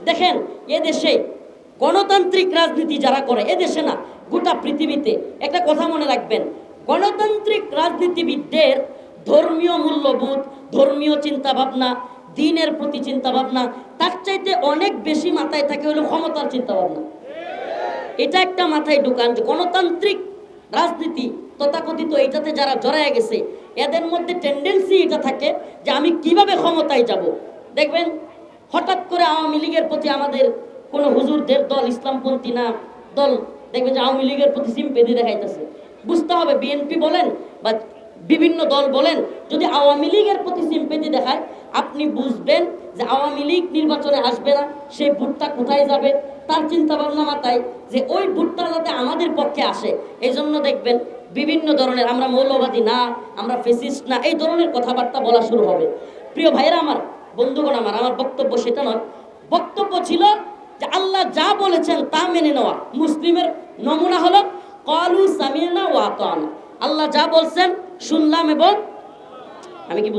দেখেন এদেশে গণতান্ত্রিক রাজনীতি যারা করে, এদেশে না গোটা পৃথিবীতে, একটা কথা মনে রাখবেন, গণতান্ত্রিক রাজনীতিবিদদের ধর্মীয় মূল্যবোধ, ধর্মীয় চিন্তাভাবনা, দিনের প্রতি চিন্তাভাবনা তার চাইতে অনেক বেশি মাথায় থাকে হলো ক্ষমতার চিন্তাভাবনা। এটা একটা মাথায় ঢুকান যে গণতান্ত্রিক রাজনীতি তথাকথিত এটাতে যারা জড়ায় গেছে এদের মধ্যে টেন্ডেন্সি এটা থাকে যে আমি কিভাবে ক্ষমতায় যাব। দেখবেন হঠাৎ করে আওয়ামী লীগের প্রতি আমাদের কোনো হুজুরদের দল, ইসলামপন্থী না দল, দেখবেন যে আওয়ামী লীগের প্রতি সিম্পেথি দেখাইতেছে। বুঝতে হবে বিএনপি বলেন বা বিভিন্ন দল বলেন, যদি আওয়ামী লীগের প্রতি সিম্পেথি দেখায় আপনি বুঝবেন যে আওয়ামী লীগ নির্বাচনে আসবে না, সেই ভোটটা কোথায় যাবে তার চিন্তা ভাবনা মাথায় যে ওই ভোটটা যাতে আমাদের পক্ষে আসে। এই জন্য দেখবেন বিভিন্ন ধরনের আমরা মৌলবাদী না, আমরা ফেসিস্ট না, এই ধরনের কথাবার্তা বলা শুরু হবে। প্রিয় ভাইয়েরা আমার, বন্ধুগণ আমার, আমার বক্তব্য সেটা নয়। বক্তব্য ছিল যে আল্লাহ যা বলেছেন তা মেনে নেওয়া। মুসলিমের নমুনা হলো ক্বালু সামি'না ওয়া আতা'না। আল্লাহ যা বলছেন শুনলাম এবং আমি কি